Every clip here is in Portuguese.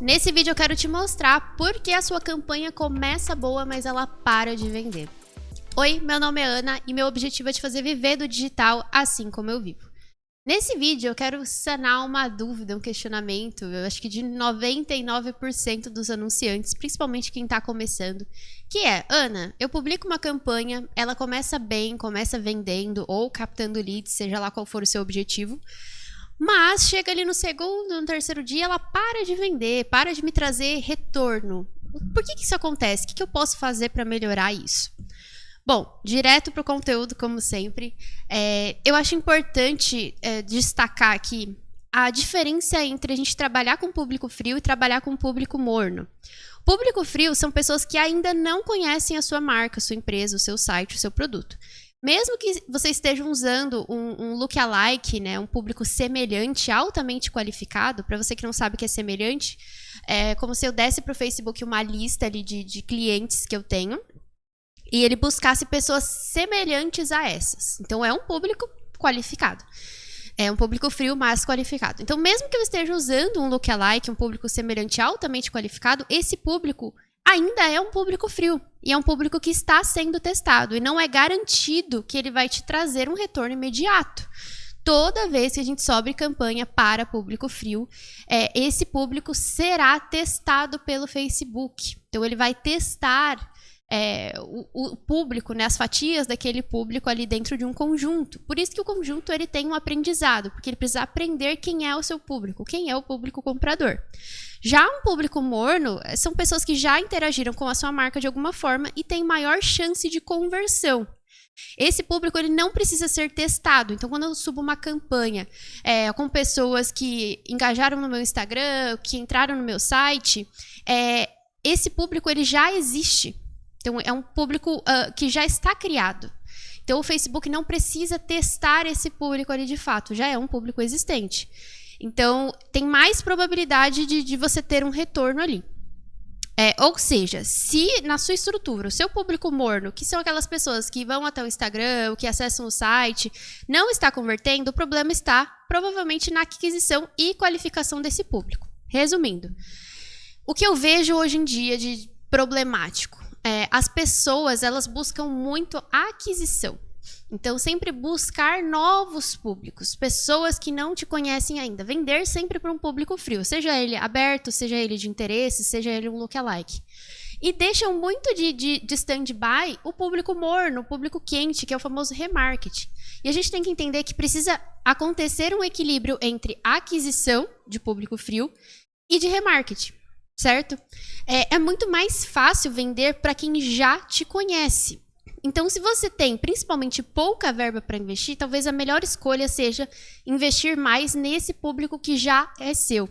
Nesse vídeo eu quero te mostrar por que a sua campanha começa boa, mas ela para de vender. Oi, meu nome é Ana e meu objetivo é te fazer viver do digital assim como eu vivo. Nesse vídeo eu quero sanar uma dúvida, um questionamento, eu acho que de 99% dos anunciantes, principalmente quem está começando, que é: Ana, eu publico uma campanha, ela começa bem, começa vendendo ou captando leads, seja lá qual for o seu objetivo, mas chega ali no segundo, no terceiro dia, ela para de vender, para de me trazer retorno. Por que isso acontece? O que eu posso fazer para melhorar isso? Bom, direto para o conteúdo, como sempre, eu acho importante destacar aqui a diferença entre a gente trabalhar com público frio e trabalhar com público morno. Público frio são pessoas que ainda não conhecem a sua marca, a sua empresa, o seu site, o seu produto. Mesmo que você esteja usando um lookalike, né, um público semelhante, altamente qualificado, para você que não sabe o que é semelhante, é como se eu desse para o Facebook uma lista ali de clientes que eu tenho e ele buscasse pessoas semelhantes a essas. Então, é um público qualificado. É um público frio, mas qualificado. Então, mesmo que eu esteja usando um lookalike, um público semelhante altamente qualificado, esse público ainda é um público frio. E é um público que está sendo testado. E não é garantido que ele vai te trazer um retorno imediato. Toda vez que a gente sobe campanha para público frio, esse público será testado pelo Facebook. Então, ele vai testar o público, né, as fatias daquele público ali dentro de um conjunto. Por isso que o conjunto ele tem um aprendizado, porque ele precisa aprender quem é o seu público, quem é o público comprador. Já um público morno são pessoas que já interagiram com a sua marca de alguma forma e têm maior chance de conversão. Esse público ele não precisa ser testado. Então, quando eu subo uma campanha com pessoas que engajaram no meu Instagram, que entraram no meu site, esse público ele já existe. Então, é um público que já está criado. Então, o Facebook não precisa testar esse público ali de fato. Já é um público existente. Então, tem mais probabilidade de você ter um retorno ali. Ou seja, se na sua estrutura, o seu público morno, que são aquelas pessoas que vão até o Instagram, que acessam o site, não está convertendo, o problema está provavelmente na aquisição e qualificação desse público. Resumindo, o que eu vejo hoje em dia de problemático? As pessoas, elas buscam muito a aquisição. Então, sempre buscar novos públicos, pessoas que não te conhecem ainda. Vender sempre para um público frio, seja ele aberto, seja ele de interesse, seja ele um lookalike. E deixam muito de stand-by o público morno, o público quente, que é o famoso remarketing. E a gente tem que entender que precisa acontecer um equilíbrio entre a aquisição de público frio e de remarketing. Certo? É muito mais fácil vender para quem já te conhece. Então, se você tem principalmente pouca verba para investir, talvez a melhor escolha seja investir mais nesse público que já é seu.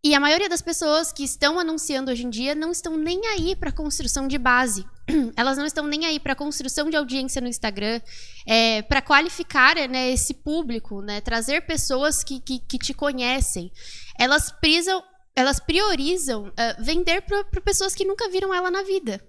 E a maioria das pessoas que estão anunciando hoje em dia não estão nem aí para a construção de base. Elas não estão nem aí para a construção de audiência no Instagram, para qualificar, né, esse público, né, trazer pessoas que te conhecem. Elas priorizam vender para pessoas que nunca viram ela na vida.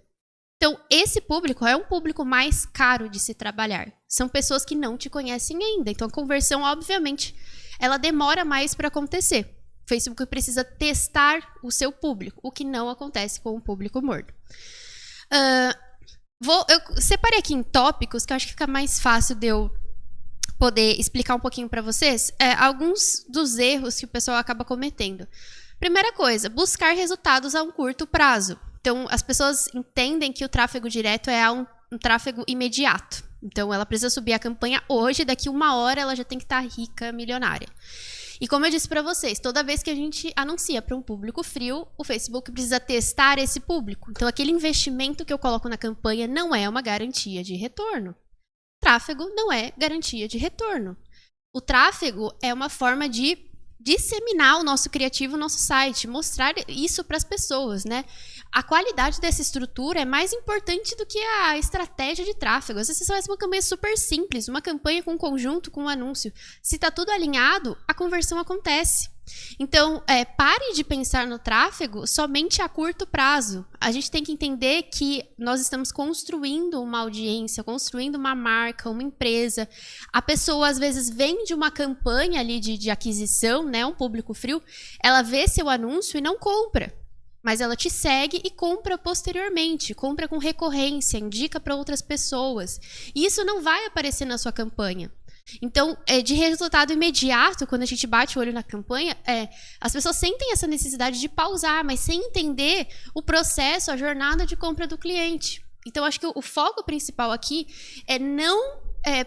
Então, esse público é um público mais caro de se trabalhar. São pessoas que não te conhecem ainda. Então, a conversão, obviamente, ela demora mais para acontecer. O Facebook precisa testar o seu público, o que não acontece com o público morno. Eu separei aqui em tópicos, que eu acho que fica mais fácil de eu poder explicar um pouquinho para vocês alguns dos erros que o pessoal acaba cometendo. Primeira coisa, buscar resultados a um curto prazo. Então, as pessoas entendem que o tráfego direto é um tráfego imediato. Então, ela precisa subir a campanha hoje, daqui 1 hora ela já tem que estar rica, milionária. E como eu disse para vocês, toda vez que a gente anuncia para um público frio, o Facebook precisa testar esse público. Então, aquele investimento que eu coloco na campanha não é uma garantia de retorno. Tráfego não é garantia de retorno. O tráfego é uma forma de disseminar o nosso criativo, o nosso site, mostrar isso para as pessoas, né? A qualidade dessa estrutura é mais importante do que a estratégia de tráfego. Às vezes você faz uma campanha super simples, uma campanha com conjunto, com um anúncio. Se está tudo alinhado, a conversão acontece. Então, pare de pensar no tráfego somente a curto prazo. A gente tem que entender que nós estamos construindo uma audiência, construindo uma marca, uma empresa. A pessoa, às vezes, vende uma campanha ali de aquisição, né, um público frio, ela vê seu anúncio e não compra. Mas ela te segue e compra posteriormente, compra com recorrência, indica para outras pessoas. E isso não vai aparecer na sua campanha. Então, de resultado imediato, quando a gente bate o olho na campanha, as pessoas sentem essa necessidade de pausar, mas sem entender o processo, a jornada de compra do cliente. Então, acho que o foco principal aqui é não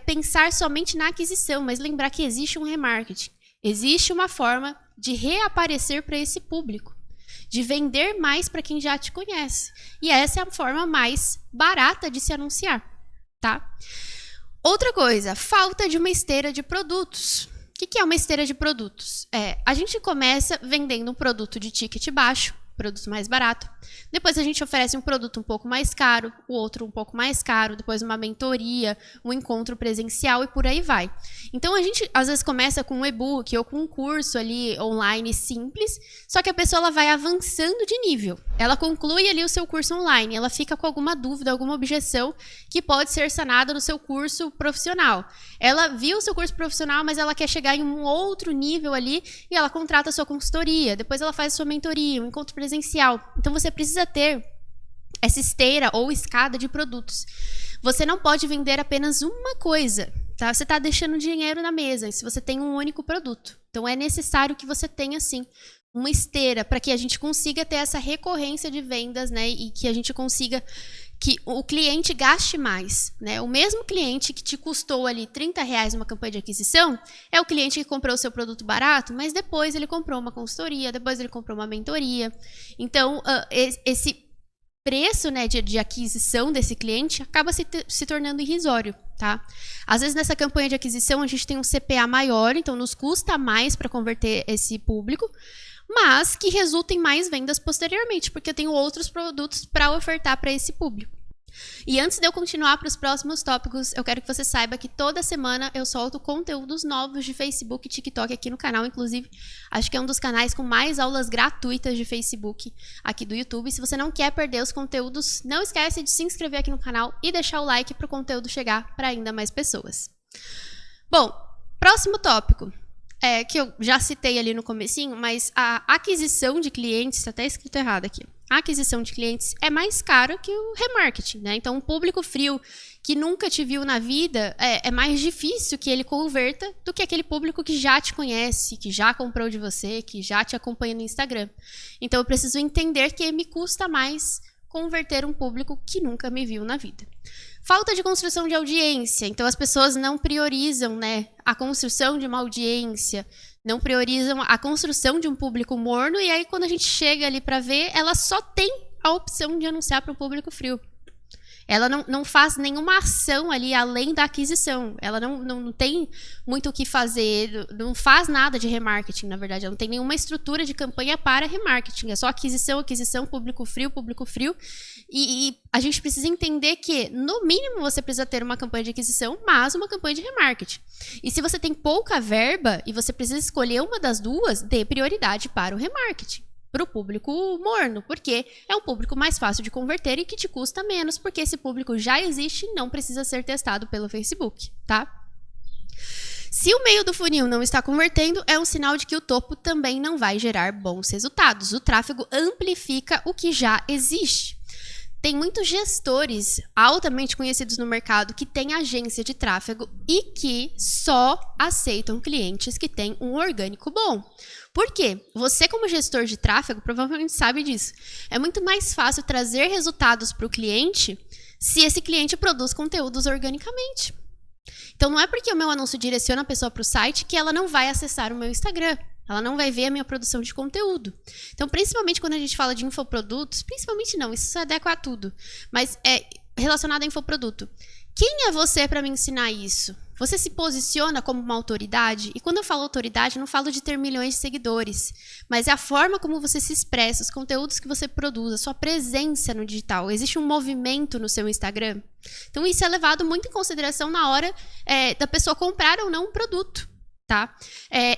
pensar somente na aquisição, mas lembrar que existe um remarketing. Existe uma forma de reaparecer para esse público, de vender mais para quem já te conhece. E essa é a forma mais barata de se anunciar, tá? Outra coisa, falta de uma esteira de produtos. O que é uma esteira de produtos? A gente começa vendendo um produto de ticket baixo, produto mais barato. Depois a gente oferece um produto um pouco mais caro, o outro um pouco mais caro, depois uma mentoria, um encontro presencial e por aí vai. Então a gente às vezes começa com um e-book ou com um curso ali online simples, só que a pessoa ela vai avançando de nível. Ela conclui ali o seu curso online, ela fica com alguma dúvida, alguma objeção que pode ser sanada no seu curso profissional. Ela viu o seu curso profissional, mas ela quer chegar em um outro nível ali e ela contrata a sua consultoria, depois ela faz a sua mentoria, um encontro presencial. Então você precisa ter essa esteira ou escada de produtos. Você não pode vender apenas uma coisa, tá? Você está deixando dinheiro na mesa se você tem um único produto. Então é necessário que você tenha, sim, uma esteira para que a gente consiga ter essa recorrência de vendas, né? E que a gente consiga que o cliente gaste mais, né? O mesmo cliente que te custou ali R$30 numa campanha de aquisição é o cliente que comprou o seu produto barato, mas depois ele comprou uma consultoria, depois ele comprou uma mentoria. Então, esse preço, né, de aquisição desse cliente acaba se tornando irrisório, tá? Às vezes nessa campanha de aquisição a gente tem um CPA maior, então nos custa mais para converter esse público, mas que resulta em mais vendas posteriormente, porque eu tenho outros produtos para ofertar para esse público. E antes de eu continuar para os próximos tópicos, eu quero que você saiba que toda semana eu solto conteúdos novos de Facebook e TikTok aqui no canal. Inclusive, acho que é um dos canais com mais aulas gratuitas de Facebook aqui do YouTube. Se você não quer perder os conteúdos, não esquece de se inscrever aqui no canal e deixar o like para o conteúdo chegar para ainda mais pessoas. Bom, próximo tópico. Que eu já citei ali no comecinho, mas a aquisição de clientes, está até escrito errado aqui, a aquisição de clientes é mais caro que o remarketing, né? Então, um público frio que nunca te viu na vida, é mais difícil que ele converta do que aquele público que já te conhece, que já comprou de você, que já te acompanha no Instagram. Então, eu preciso entender que me custa mais converter um público que nunca me viu na vida. Falta de construção de audiência. Então, as pessoas não priorizam, né, a construção de uma audiência, não priorizam a construção de um público morno, e aí, quando a gente chega ali para ver, ela só tem a opção de anunciar para o público frio. Ela não faz nenhuma ação ali além da aquisição. Ela não tem muito o que fazer, não faz nada de remarketing, na verdade. Ela não tem nenhuma estrutura de campanha para remarketing. É só aquisição, público frio. E a gente precisa entender que, no mínimo, você precisa ter uma campanha de aquisição, mas uma campanha de remarketing. E se você tem pouca verba e você precisa escolher uma das duas, dê prioridade para o remarketing, para o público morno, porque é um público mais fácil de converter e que te custa menos, porque esse público já existe e não precisa ser testado pelo Facebook, tá? Se o meio do funil não está convertendo, é um sinal de que o topo também não vai gerar bons resultados. O tráfego amplifica o que já existe. Tem muitos gestores altamente conhecidos no mercado que têm agência de tráfego e que só aceitam clientes que têm um orgânico bom. Por quê? Você, como gestor de tráfego, provavelmente sabe disso. É muito mais fácil trazer resultados para o cliente se esse cliente produz conteúdos organicamente. Então, não é porque o meu anúncio direciona a pessoa para o site que ela não vai acessar o meu Instagram. Ela não vai ver a minha produção de conteúdo. Então, principalmente quando a gente fala de infoprodutos, principalmente não, isso se adequa a tudo, mas é relacionado a infoproduto. Quem é você para me ensinar isso? Você se posiciona como uma autoridade? E quando eu falo autoridade, eu não falo de ter milhões de seguidores, mas é a forma como você se expressa, os conteúdos que você produz, a sua presença no digital. Existe um movimento no seu Instagram? Então, isso é levado muito em consideração na hora da pessoa comprar ou não um produto. tá?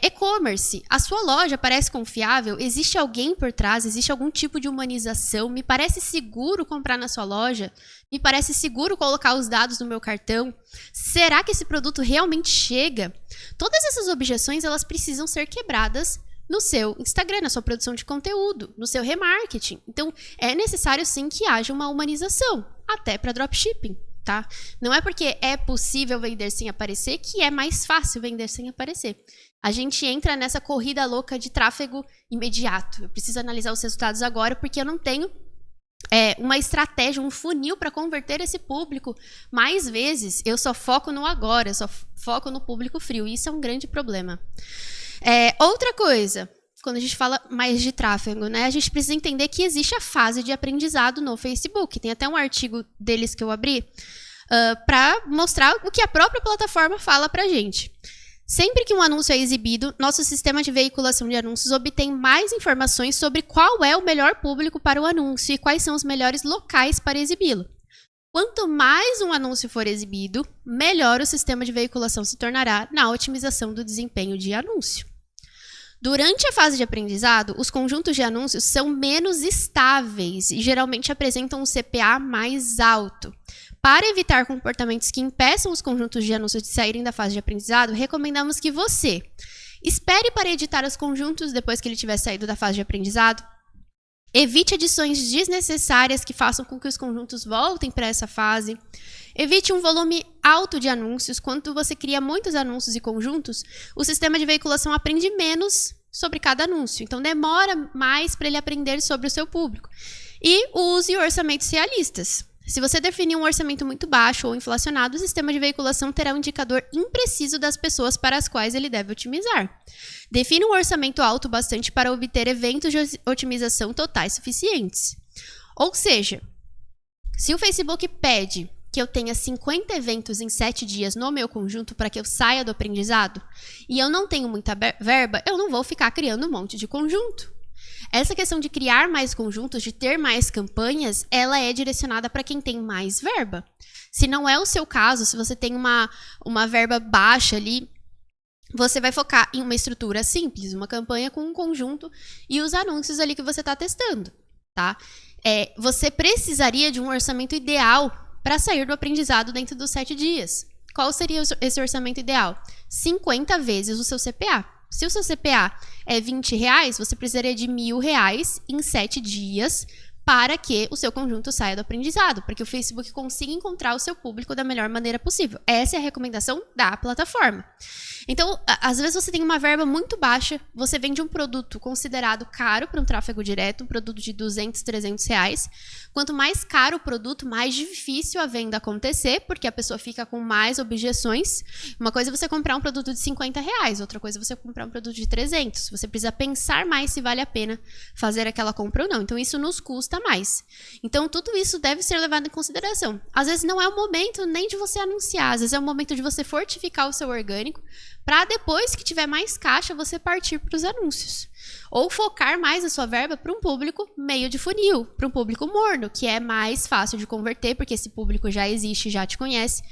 E-commerce, a sua loja parece confiável? Existe alguém por trás? Existe algum tipo de humanização? Me parece seguro comprar na sua loja? Me parece seguro colocar os dados no meu cartão? Será que esse produto realmente chega? Todas essas objeções, elas precisam ser quebradas no seu Instagram, na sua produção de conteúdo, no seu remarketing. Então, é necessário sim que haja uma humanização, até para dropshipping. Tá? Não é porque é possível vender sem aparecer que é mais fácil vender sem aparecer. A gente entra nessa corrida louca de tráfego imediato. Eu preciso analisar os resultados agora porque eu não tenho uma estratégia, um funil para converter esse público mais vezes. Eu só foco no agora, eu só foco no público frio. E isso é um grande problema. Outra coisa, quando a gente fala mais de tráfego, né, a gente precisa entender que existe a fase de aprendizado no Facebook. Tem até um artigo deles que eu abri para mostrar o que a própria plataforma fala para a gente. Sempre que um anúncio é exibido, nosso sistema de veiculação de anúncios obtém mais informações sobre qual é o melhor público para o anúncio e quais são os melhores locais para exibi-lo. Quanto mais um anúncio for exibido, melhor o sistema de veiculação se tornará na otimização do desempenho de anúncio. Durante a fase de aprendizado, os conjuntos de anúncios são menos estáveis e geralmente apresentam um CPA mais alto. Para evitar comportamentos que impeçam os conjuntos de anúncios de saírem da fase de aprendizado, recomendamos que você espere para editar os conjuntos depois que ele tiver saído da fase de aprendizado. Evite adições desnecessárias que façam com que os conjuntos voltem para essa fase. Evite um volume alto de anúncios. Quando você cria muitos anúncios e conjuntos, o sistema de veiculação aprende menos sobre cada anúncio. Então, demora mais para ele aprender sobre o seu público. E use orçamentos realistas. Se você definir um orçamento muito baixo ou inflacionado, o sistema de veiculação terá um indicador impreciso das pessoas para as quais ele deve otimizar. Defina um orçamento alto bastante para obter eventos de otimização totais suficientes. Ou seja, se o Facebook pede que eu tenha 50 eventos em 7 dias no meu conjunto para que eu saia do aprendizado, e eu não tenho muita verba, eu não vou ficar criando um monte de conjunto. Essa questão de criar mais conjuntos, de ter mais campanhas, ela é direcionada para quem tem mais verba. Se não é o seu caso, se você tem uma verba baixa ali, você vai focar em uma estrutura simples, uma campanha com um conjunto e os anúncios ali que você está testando, tá? Você precisaria de um orçamento ideal para sair do aprendizado dentro dos 7 dias. Qual seria esse orçamento ideal? 50 vezes o seu CPA. Se o seu CPA é R$20, você precisaria de R$1.000 em 7 dias para que o seu conjunto saia do aprendizado, para que o Facebook consiga encontrar o seu público da melhor maneira possível. Essa é a recomendação da plataforma. Então, às vezes você tem uma verba muito baixa, você vende um produto considerado caro para um tráfego direto, um produto de R$200, R$300. Quanto mais caro o produto, mais difícil a venda acontecer, porque a pessoa fica com mais objeções. Uma coisa é você comprar um produto de R$50, outra coisa é você comprar um produto de 300. Você precisa pensar mais se vale a pena fazer aquela compra ou não. Então, isso nos custa mais. Então, tudo isso deve ser levado em consideração. Às vezes não é o momento nem de você anunciar, às vezes é o momento de você fortificar o seu orgânico, para depois que tiver mais caixa, você partir para os anúncios. Ou focar mais a sua verba para um público meio de funil, para um público morno, que é mais fácil de converter, porque esse público já existe, já te conhece,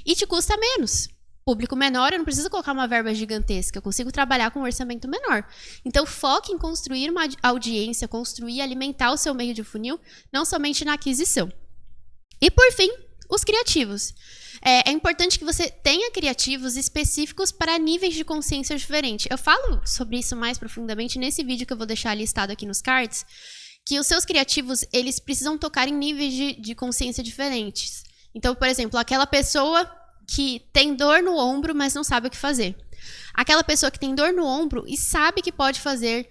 e te custa menos. Público menor, eu não preciso colocar uma verba gigantesca, eu consigo trabalhar com um orçamento menor. Então, foque em construir uma audiência, construir e alimentar o seu meio de funil, não somente na aquisição. E, por fim, os criativos. É importante que você tenha criativos específicos para níveis de consciência diferentes. Eu falo sobre isso mais profundamente nesse vídeo que eu vou deixar listado aqui nos cards, que os seus criativos, eles precisam tocar em níveis de consciência diferentes. Então, por exemplo, aquela pessoa que tem dor no ombro, mas não sabe o que fazer. Aquela pessoa que tem dor no ombro e sabe que pode fazer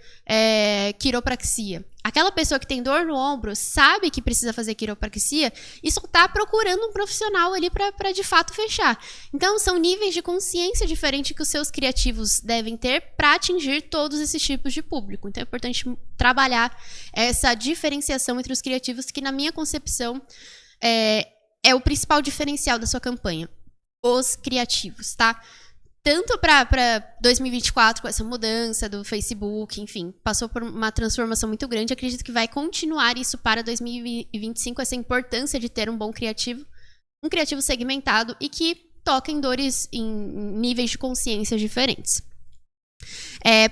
quiropraxia. Aquela pessoa que tem dor no ombro, sabe que precisa fazer quiropraxia e só está procurando um profissional ali para de fato fechar. Então, são níveis de consciência diferentes que os seus criativos devem ter para atingir todos esses tipos de público. Então, é importante trabalhar essa diferenciação entre os criativos, que na minha concepção é o principal diferencial da sua campanha. Os criativos, tá? Tanto para 2024, com essa mudança do Facebook, enfim, passou por uma transformação muito grande. Acredito que vai continuar isso para 2025, essa importância de ter um bom criativo, um criativo segmentado e que toca em dores, em níveis de consciência diferentes.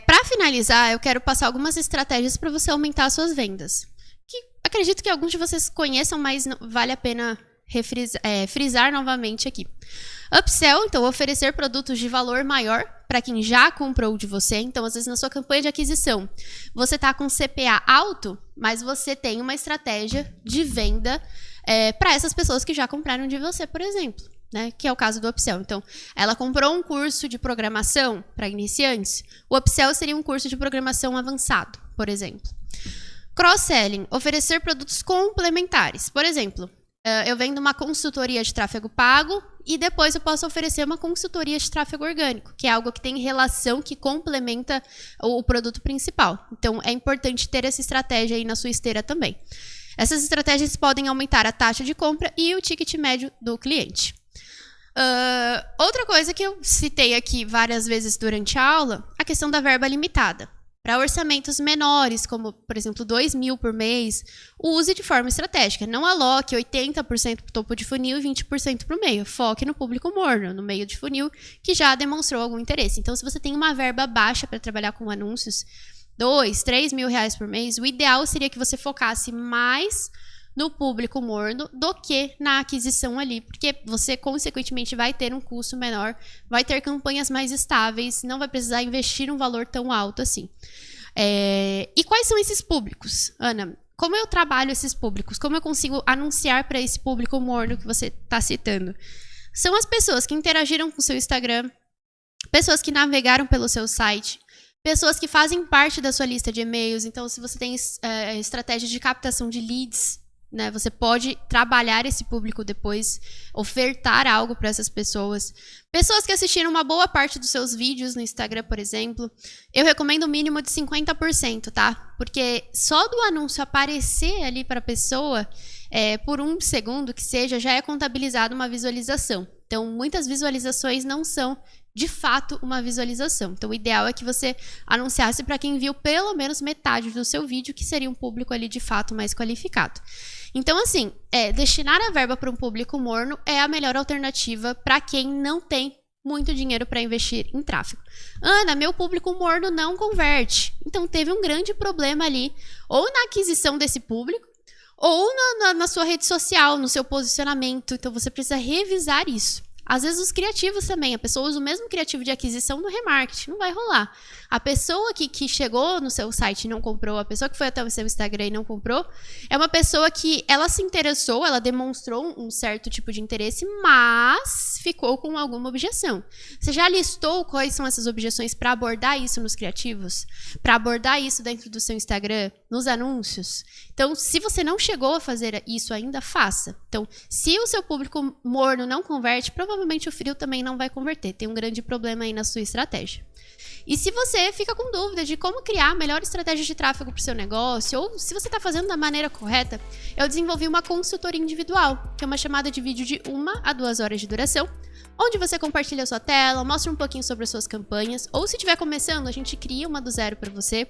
Para finalizar, eu quero passar algumas estratégias para você aumentar suas vendas. Que acredito que alguns de vocês conheçam, mas vale a pena frisar novamente aqui. Upsell, então, oferecer produtos de valor maior para quem já comprou de você. Então, às vezes, na sua campanha de aquisição, você está com CPA alto, mas você tem uma estratégia de venda para essas pessoas que já compraram de você, por exemplo. Né, que é o caso do upsell. Então, ela comprou um curso de programação para iniciantes. O upsell seria um curso de programação avançado, por exemplo. Cross-selling, oferecer produtos complementares. Por exemplo, eu vendo uma consultoria de tráfego pago e depois eu posso oferecer uma consultoria de tráfego orgânico, que é algo que tem relação, que complementa o produto principal. Então, é importante ter essa estratégia aí na sua esteira também. Essas estratégias podem aumentar a taxa de compra e o ticket médio do cliente. Outra coisa que eu citei aqui várias vezes durante a aula, a questão da verba limitada. Para orçamentos menores, como, por exemplo, 2.000 por mês, use de forma estratégica. Não aloque 80% para o topo de funil e 20% para o meio. Foque no público morno, no meio de funil, que já demonstrou algum interesse. Então, se você tem uma verba baixa para trabalhar com anúncios, 2, 3 mil reais por mês, o ideal seria que você focasse mais no público morno do que na aquisição ali, porque você, consequentemente, vai ter um custo menor, vai ter campanhas mais estáveis, não vai precisar investir um valor tão alto assim. E quais são esses públicos, Ana? Como eu trabalho esses públicos? Como eu consigo anunciar para esse público morno que você está citando? São as pessoas que interagiram com o seu Instagram, pessoas que navegaram pelo seu site, pessoas que fazem parte da sua lista de e-mails. Então, se você tem estratégia de captação de leads, né, você pode trabalhar esse público depois, ofertar algo para essas pessoas. Pessoas que assistiram uma boa parte dos seus vídeos no Instagram, por exemplo, eu recomendo um mínimo de 50%, tá? Porque só do anúncio aparecer ali para a pessoa, por um segundo que seja, já é contabilizado uma visualização. Então, muitas visualizações não são de fato uma visualização. Então, o ideal é que você anunciasse para quem viu pelo menos metade do seu vídeo, que seria um público ali de fato mais qualificado. Então, assim, destinar a verba para um público morno é a melhor alternativa para quem não tem muito dinheiro para investir em tráfego. Ana, meu público morno não converte. Então, teve um grande problema ali, ou na aquisição desse público, ou na sua rede social, no seu posicionamento. Então, você precisa revisar isso. Às vezes os criativos também, a pessoa usa o mesmo criativo de aquisição no remarketing, não vai rolar. A pessoa que chegou no seu site e não comprou, a pessoa que foi até o seu Instagram e não comprou, é uma pessoa que ela se interessou, ela demonstrou um certo tipo de interesse, mas ficou com alguma objeção. Você já listou quais são essas objeções para abordar isso nos criativos? Para abordar isso dentro do seu Instagram, nos anúncios? Então, se você não chegou a fazer isso ainda, faça. Então, se o seu público morno não converte, provavelmente o frio também não vai converter. Tem um grande problema aí na sua estratégia. E se você fica com dúvida de como criar a melhor estratégia de tráfego para o seu negócio, ou se você está fazendo da maneira correta, eu desenvolvi uma consultoria individual, que é uma chamada de vídeo de 1 a 2 horas de duração, onde você compartilha a sua tela, mostra um pouquinho sobre as suas campanhas, ou se estiver começando, a gente cria uma do zero para você.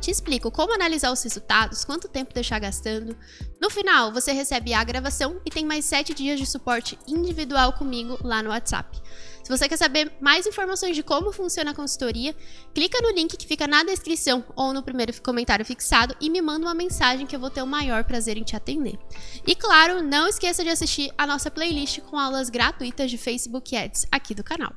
Te explico como analisar os resultados, quanto tempo deixar gastando. No final, você recebe a gravação e tem mais 7 dias de suporte individual comigo lá no WhatsApp. Se você quer saber mais informações de como funciona a consultoria, clica no link que fica na descrição ou no primeiro comentário fixado e me manda uma mensagem que eu vou ter o maior prazer em te atender. E claro, não esqueça de assistir a nossa playlist com aulas gratuitas de Facebook Ads aqui do canal.